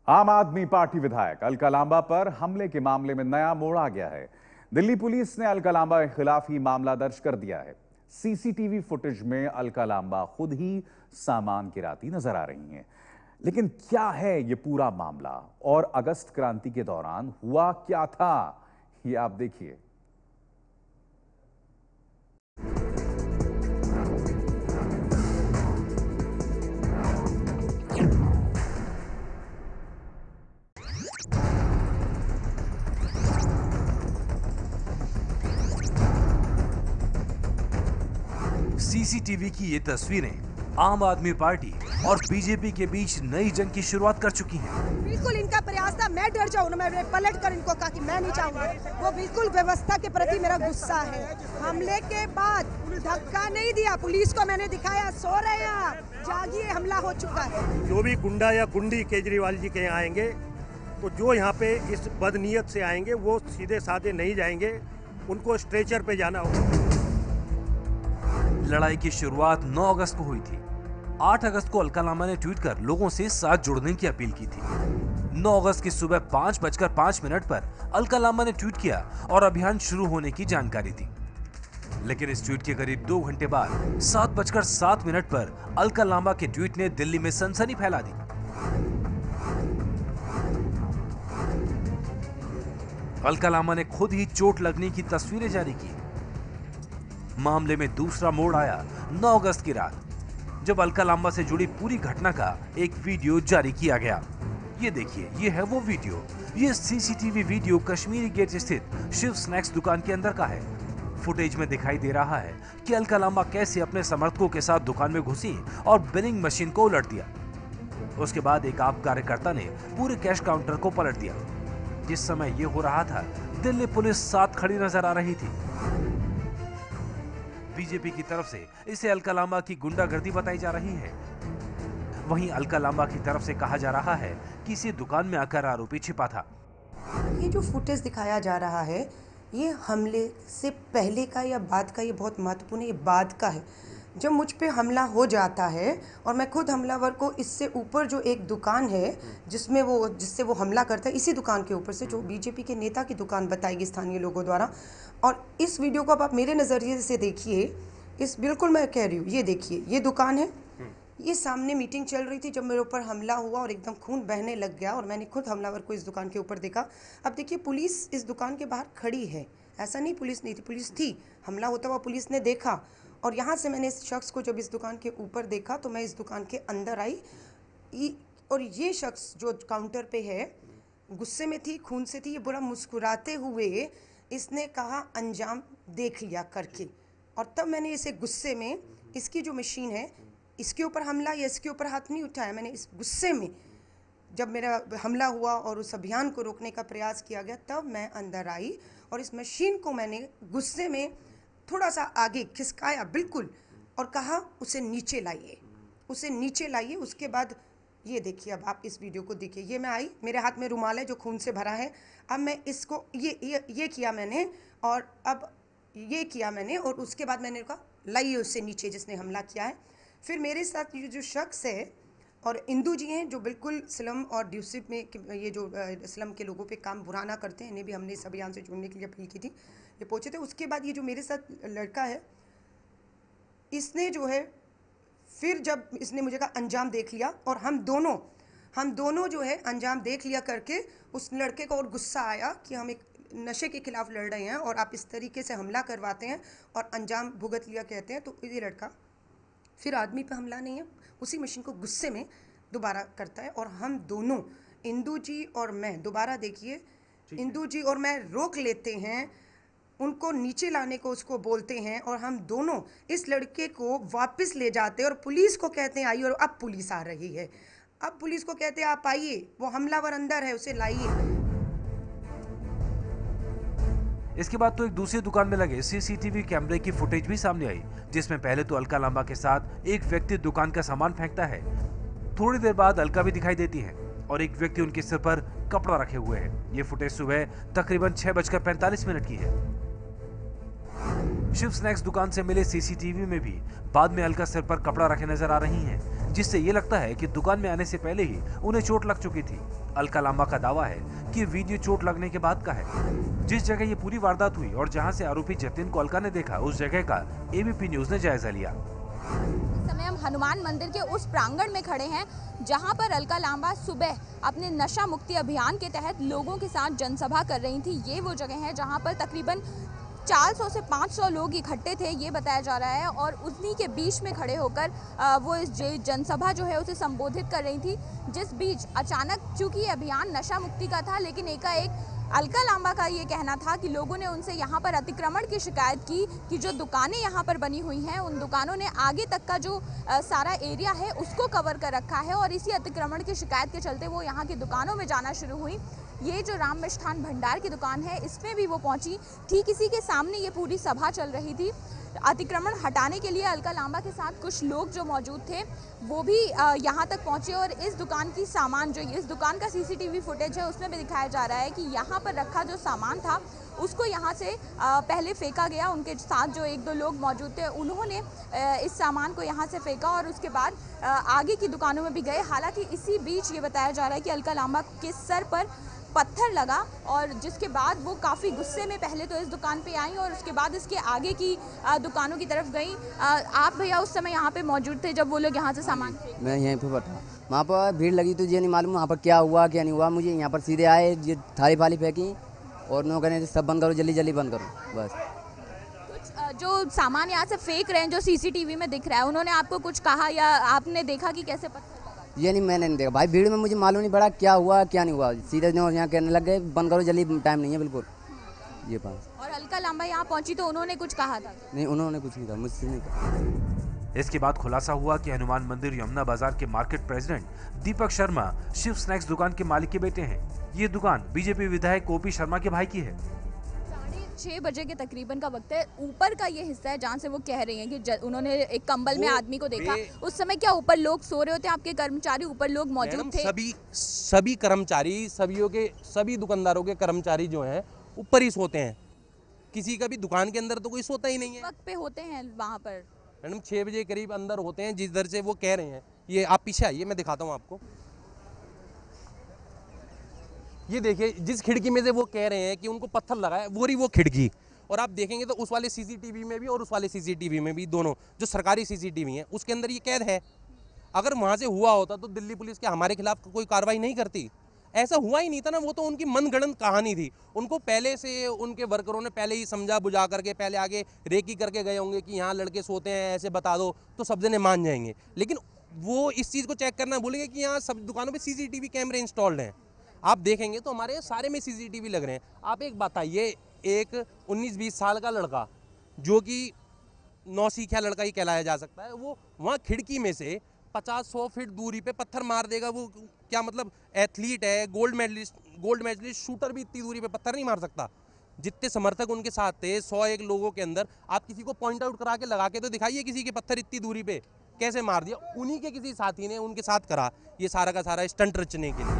आम आदमी पार्टी विधायक अलका लांबा पर हमले के मामले में नया मोड़ आ गया है। दिल्ली पुलिस ने अलका लांबा के खिलाफ ही मामला दर्ज कर दिया है। सीसीटीवी फुटेज में अलका लांबा खुद ही सामान गिराती नजर आ रही हैं। लेकिन क्या है ये पूरा मामला और अगस्त क्रांति के दौरान हुआ क्या था, ये आप देखिए। सीसीटीवी की ये तस्वीरें आम आदमी पार्टी और बीजेपी के बीच नई जंग की शुरुआत कर चुकी हैं। बिल्कुल इनका प्रयास था, मैं डर जाऊं, मैं पलट कर इनको कहा कि मैं नहीं चाहूंगा। वो बिल्कुल व्यवस्था के प्रति मेरा गुस्सा है। हमले के बाद धक्का नहीं दिया, पुलिस को मैंने दिखाया सो रहे हैं आप, जागिए, हमला हो चुका है। जो भी गुंडा या गुंडी केजरीवाल जी के यहाँ आएंगे तो जो यहाँ पे इस बदनीयत से आएंगे वो सीधे साधे नहीं जाएंगे, उनको स्ट्रेचर पे जाना होगा। लड़ाई की शुरुआत 9 अगस्त को हुई थी। 8 अगस्त को अलका लांबा ने ट्वीट कर लोगों से साथ जुड़ने की अपील की थी। 9 अगस्त की सुबह 5:05 पर अलका लांबा ने ट्वीट किया और अभियान शुरू होने की जानकारी दी। लेकिन इस ट्वीट के करीब 2 घंटे बाद 7:07 पर अलका लांबा के ट्वीट ने दिल्ली में सनसनी फैला दी। अलका लांबा ने खुद ही चोट लगने की तस्वीरें जारी की। मामले में दूसरा मोड़ आया 9 अगस्त की रात, जब अलका लांबा से जुड़ी पूरी घटना का एक वीडियो जारी किया गया। ये देखिए, ये है वो वीडियो। ये सीसीटीवी वीडियो कश्मीरी गेट स्थित शिव स्नैक्स दुकान के अंदर का है। फुटेज में दिखाई दे रहा है कि अलका लांबा कैसे अपने समर्थकों के साथ दुकान में घुसी और बिलिंग मशीन को उलट दिया। उसके बाद एक आप कार्यकर्ता ने पूरे कैश काउंटर को पलट दिया। जिस समय ये हो रहा था, दिल्ली पुलिस साथ खड़ी नजर आ रही थी। बीजेपी की तरफ से इसे अलका लांबा की गुंडागर्दी बताई जा रही है। वहीं अलका लांबा की तरफ से कहा जा रहा है कि इसी दुकान में आकर आरोपी छिपा था। ये जो फुटेज दिखाया जा रहा है, ये हमले से पहले का या बाद का, ये बहुत महत्वपूर्ण है। ये बाद का है, जब मुझ पे हमला हो जाता है और मैं खुद हमलावर को, इससे ऊपर जो एक दुकान है जिससे वो हमला करता है, इसी दुकान के ऊपर से, जो बीजेपी के नेता की दुकान बताएगी स्थानीय लोगों द्वारा। और इस वीडियो को अब आप मेरे नज़रिए से देखिए, बिल्कुल मैं कह रही हूँ, ये देखिए, ये दुकान है, ये सामने मीटिंग चल रही थी जब मेरे ऊपर हमला हुआ और एकदम खून बहने लग गया और मैंने खुद हमलावर को इस दुकान के ऊपर देखा। अब देखिए, पुलिस इस दुकान के बाहर खड़ी है, ऐसा नहीं पुलिस नहीं थी, पुलिस थी। हमला होता हुआ पुलिस ने देखा और यहाँ से मैंने इस शख्स को जब इस दुकान के ऊपर देखा तो मैं इस दुकान के अंदर आई और ये शख्स जो काउंटर पे है, गुस्से में थी, खून से थी, ये बुरा मुस्कुराते हुए इसने कहा अंजाम देख लिया करके। और तब मैंने इसे गुस्से में, इसकी जो मशीन है, इसके ऊपर हमला या इसके ऊपर हाथ नहीं उठाया, मैंने इस गुस्से में, जब मेरा हमला हुआ और उस अभियान को रोकने का प्रयास किया गया, तब मैं अंदर आई और इस मशीन को मैंने गुस्से में थोड़ा सा आगे खिसकाया बिल्कुल और कहा उसे नीचे लाइए, उसे नीचे लाइए। उसके बाद ये देखिए, अब आप इस वीडियो को देखिए, ये मैं आई, मेरे हाथ में रुमाल है जो खून से भरा है। अब मैं इसको ये किया मैंने, और अब ये किया मैंने, और उसके बाद मैंने कहा लाइए उससे नीचे जिसने हमला किया है। फिर मेरे साथ ये जो शख्स है और इंदू जी हैं, जो बिल्कुल स्लम और ड्यूसिप में, ये जो स्लम के लोगों पे काम बुराना करते हैं, इन्हें भी हमने इस अभियान से जुड़ने के लिए अपील की थी, ये पहुंचे थे। उसके बाद ये जो मेरे साथ लड़का है, इसने जो है, फिर जब इसने मुझे कहा अंजाम देख लिया, और हम दोनों जो है अंजाम देख लिया करके, उस लड़के को और गुस्सा आया कि हम एक नशे के खिलाफ लड़ रहे हैं और आप इस तरीके से हमला करवाते हैं और अंजाम भुगत लिया कहते हैं। तो ये लड़का फिर आदमी पे हमला नहीं है, उसी मशीन को गुस्से में दोबारा करता है और हम दोनों, इंदू जी और मैं, दोबारा देखिए, इंदू जी और मैं रोक लेते हैं, उनको नीचे लाने को उसको बोलते हैं और हम दोनों इस लड़के को वापस ले जाते हैं और पुलिस को कहते हैं आइए, और अब पुलिस आ रही है। अब पुलिस को कहते हैं आप आइए, वो हमलावर अंदर है, उसे लाइए। इसके बाद तो एक दूसरी दुकान में लगे सीसीटीवी कैमरे की फुटेज भी सामने आई, जिसमें पहले तो अलका लांबा के साथ एक व्यक्ति दुकान का सामान फेंकता है। थोड़ी देर बाद अलका भी दिखाई देती है और एक व्यक्ति उनके सिर पर कपड़ा रखे हुए है। ये फुटेज सुबह तकरीबन 6:45 की है। शिव स्नैक्स दुकान से मिले सीसीटीवी में भी बाद में अलका सिर पर कपड़ा रखे नजर आ रही हैं, जिससे ये लगता है कि दुकान में आने से पहले ही उन्हें चोट लग चुकी थी। अलका लांबा का दावा है कि ये वीडियो चोट लगने के बाद का है। जिस जगह ये पूरी वारदात हुई और जहां से आरोपी जतिन को अलका ने देखा, उस जगह का एबीपी न्यूज ने जायजा लिया। इस समय हम हनुमान मंदिर के उस प्रांगण में खड़े हैं जहां पर अलका लांबा सुबह अपने नशा मुक्ति अभियान के तहत लोगों के साथ जनसभा कर रही थी। ये वो जगह है जहां पर तकरीबन 400 से 500 लोग इकट्ठे थे, ये बताया जा रहा है, और उन्हीं के बीच में खड़े होकर वो इस जनसभा जो है उसे संबोधित कर रही थी। जिस बीच अचानक, चूंकि ये अभियान नशा मुक्ति का था, लेकिन एकाएक अलका लांबा का ये कहना था कि लोगों ने उनसे यहाँ पर अतिक्रमण की शिकायत की कि जो दुकानें यहाँ पर बनी हुई हैं, उन दुकानों ने आगे तक का जो सारा एरिया है उसको कवर कर रखा है, और इसी अतिक्रमण की शिकायत के चलते वो यहाँ की दुकानों में जाना शुरू हुई। ये जो राम मिष्ठान भंडार की दुकान है, इसमें भी वो पहुंची। ठीक इसी के सामने ये पूरी सभा चल रही थी। अतिक्रमण हटाने के लिए अलका लांबा के साथ कुछ लोग जो मौजूद थे वो भी यहाँ तक पहुँचे, और इस दुकान की सामान, जो इस दुकान का सीसीटीवी फुटेज है, उसमें भी दिखाया जा रहा है कि यहाँ पर रखा जो सामान था उसको यहाँ से पहले फेंका गया। उनके साथ जो 1-2 लोग मौजूद थे, उन्होंने इस सामान को यहाँ से फेंका और उसके बाद आगे की दुकानों में भी गए। हालांकि इसी बीच ये बताया जा रहा है कि अलका लांबा के सर पर पत्थर लगा, और जिसके बाद वो काफ़ी गुस्से में पहले तो इस दुकान पे आई और उसके बाद इसके आगे की दुकानों की तरफ गई। आप भैया उस समय यहाँ पे मौजूद थे जब वो लोग यहाँ से सामान, मैं यहीं पे बैठा, वहाँ पर भीड़ लगी तो ये नहीं मालूम वहाँ पर क्या हुआ क्या नहीं हुआ। मुझे यहाँ पर सीधे आए, ये थाली फाली फेंकी और नो कहने सब बंद करो, जल्दी जल्दी बंद करो बस। कुछ जो सामान यहाँ से फेंक रहे हैं जो सीसीटीवी में दिख रहा है, उन्होंने आपको कुछ कहा या आपने देखा कि कैसे पत्थर लगा? ये नहीं, मैंने नहीं देखा भाई, भीड़ में मुझे मालूम नहीं पड़ा क्या हुआ क्या नहीं हुआ। सीधे यहाँ कहने लग गए बंद करो जल्दी, टाइम नहीं है बिल्कुल ये पास। और अलका लांबा यहाँ पहुंची तो उन्होंने कुछ कहा था? नहीं, उन्होंने कुछ नहीं कहा, मुझसे नहीं कहा। इसके बाद खुलासा हुआ कि हनुमान मंदिर यमुना बाजार के market president Deepak Sharma Shiv snacks दुकान के मालिक के बेटे हैं। ये दुकान बीजेपी विधायक ओपी शर्मा के भाई की है। 6 बजे के तकरीबन का वक्त है। ऊपर का ये हिस्सा है जहाँ से वो कह रही हैं कि उन्होंने एक कंबल में आदमी को देखा। उस समय क्या ऊपर लोग सो रहे होते हैं, आपके कर्मचारी ऊपर लोग मौजूद थे? सभी कर्मचारी, सभी दुकानदारों के कर्मचारी जो हैं ऊपर ही सोते हैं। किसी का भी दुकान के अंदर तो कोई सोता ही नहीं है। वक्त पे होते हैं वहाँ पर? मैडम 6 बजे करीब अंदर होते हैं, जिस दर से वो कह रहे हैं। ये आप पीछे आइए, मैं दिखाता हूँ आपको। ये देखिए, जिस खिड़की में से वो कह रहे हैं कि उनको पत्थर लगा है, वो खिड़की, और आप देखेंगे तो उस वाले सीसीटीवी में भी और उस वाले सीसीटीवी में भी, दोनों जो सरकारी सीसीटीवी हैं उसके अंदर ये कैद है। अगर वहाँ से हुआ होता तो दिल्ली पुलिस के हमारे खिलाफ कोई कार्रवाई नहीं करती। ऐसा हुआ ही नहीं था ना, वो तो उनकी मनगढ़ंत कहानी थी। उनको पहले से उनके वर्करों ने पहले ही समझा बुझा करके पहले आगे रेकी करके गए होंगे कि यहाँ लड़के सोते हैं, ऐसे बता दो तो सब जने मान जाएंगे। लेकिन वो इस चीज़ को चेक करना भूलेंगे कि यहाँ सब दुकानों पर सीसीटीवी कैमरे इंस्टॉल्ड हैं। आप देखेंगे तो हमारे सारे में सीसीटीवी लग रहे हैं। आप एक बताइए, एक 19-20 साल का लड़का जो कि नौसिखिया लड़का ही कहलाया जा सकता है, वो वहाँ खिड़की में से 50-100 फीट दूरी पे पत्थर मार देगा। वो क्या मतलब, एथलीट है, गोल्ड मेडलिस्ट शूटर भी इतनी दूरी पे पत्थर नहीं मार सकता। जितने समर्थक उनके साथ थे 101 लोगों के अंदर, आप किसी को पॉइंट आउट करा के लगा के तो दिखाइए किसी के पत्थर इतनी दूरी पे कैसे मार दिया। उन्हीं के किसी साथी ने उनके साथ करा ये सारा का सारा स्टंट रचने के लिए।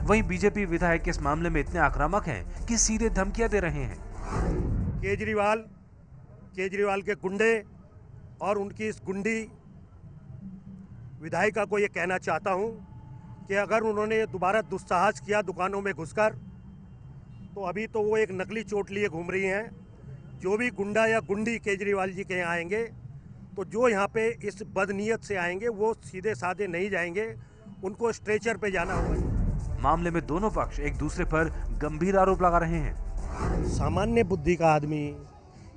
वहीं बीजेपी विधायक इस मामले में इतने आक्रामक हैं कि सीधे धमकियां दे रहे हैं। केजरीवाल के गुंडे और उनकी इस गुंडी विधायिका को ये कहना चाहता हूँ कि अगर उन्होंने दोबारा दुस्साहस किया दुकानों में घुसकर, तो अभी तो वो एक नकली चोट लिए घूम रही हैं। जो भी गुंडा या गुंडी केजरीवाल जी के यहाँ आएंगे, तो जो यहाँ पे इस बदनीयत से आएंगे वो सीधे साधे नहीं जाएंगे, उनको स्ट्रेचर पे जाना होगा। मामले में दोनों पक्ष एक दूसरे पर गंभीर आरोप लगा रहे हैं। सामान्य बुद्धि का आदमी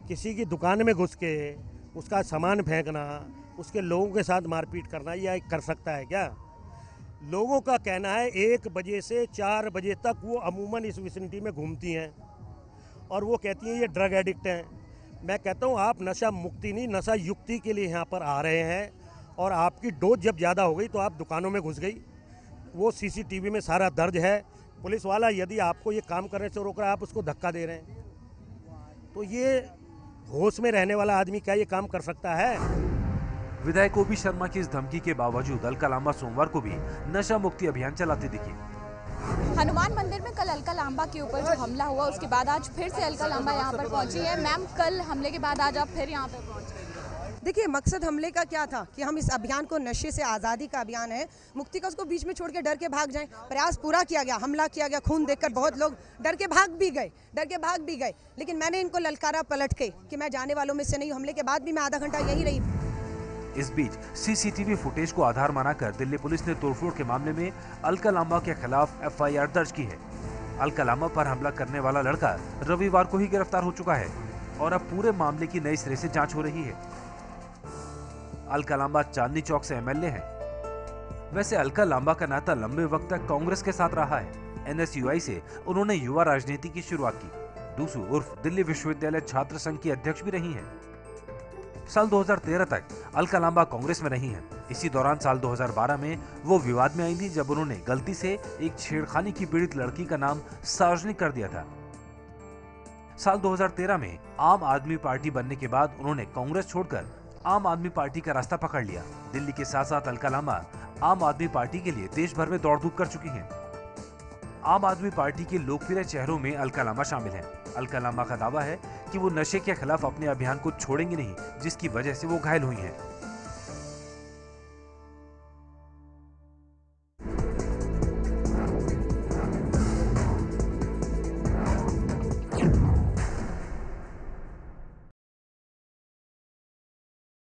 किसी की दुकान में घुस के उसका सामान फेंकना, उसके लोगों के साथ मारपीट करना, यह कर सकता है क्या? लोगों का कहना है 1 बजे से 4 बजे तक वो अमूमन इस विसिनिटी में घूमती हैं और वो कहती हैं ये ड्रग एडिक्ट हैं। मैं कहता हूँ आप नशा मुक्ति नहीं, नशा युक्ति के लिए यहाँ पर आ रहे हैं, और आपकी डोज जब ज़्यादा हो गई तो आप दुकानों में घुस गई। वो सीसीटीवी में सारा दर्ज है। पुलिस वाला यदि आपको ये काम करने से रोक रहा है, आप उसको धक्का दे रहे हैं, तो ये होश में रहने वाला आदमी क्या ये काम कर सकता है? विधायक ओपी शर्मा की इस धमकी के बावजूद अलका लांबा सोमवार को भी नशा मुक्ति अभियान चलाती दिखी। हनुमान मंदिर में कल अलका लांबा के ऊपर जो हमला हुआ उसके बाद आज फिर से अलका लांबा यहाँ पर पहुंची है। मैम, कल हमले के बाद आज आप फिर यहाँ पर पहुंचे? देखिए, मकसद हमले का क्या था कि हम इस अभियान को, नशे से आज़ादी का अभियान है, मुक्ति का, उसको बीच में छोड़ के डर के भाग जाएं। प्रयास पूरा किया गया, हमला किया गया, खून देखकर बहुत लोग डर के भाग भी गए। लेकिन मैंने इनको ललकारा पलट के कि मैं जाने वालों में से नहीं हूं। हमले के बाद भी मैं आधा घंटा यहीं रही। इस बीच सीसीटीवी फुटेज को आधार मानकर दिल्ली पुलिस ने तोड़फोड़ के मामले में अलका लांबा के खिलाफ FIR दर्ज की है। अलका लांबा पर हमला करने वाला लड़का रविवार को ही गिरफ्तार हो चुका है और अब पूरे मामले की नई सिरे से जांच हो रही है। अलका लांबा चांदनी चौक से MLA हैं। वैसे अलका लांबा का नाता लंबे वक्त तक कांग्रेस के साथ रहा है। NSUI से उन्होंने युवा राजनीति की शुरुआत की। दूसू उर्फ दिल्ली विश्वविद्यालय छात्र संघ की अध्यक्ष भी रही हैं। साल 2013 तक अलका लांबा कांग्रेस में रही हैं। इसी दौरान साल 2012 में वो विवाद में आई थी जब उन्होंने गलती से एक छेड़खानी की पीड़ित लड़की का नाम सार्वजनिक कर दिया था। साल 2013 में आम आदमी पार्टी बनने के बाद उन्होंने कांग्रेस छोड़कर आम आदमी पार्टी का रास्ता पकड़ लिया। दिल्ली के साथ साथ अलका लांबा आम आदमी पार्टी के लिए देश भर में दौड़ धूप कर चुकी हैं। आम आदमी पार्टी के लोकप्रिय चेहरों में अलका लांबा शामिल हैं। अलका लांबा का दावा है कि वो नशे के खिलाफ अपने अभियान को छोड़ेंगी नहीं, जिसकी वजह से वो घायल हुई हैं।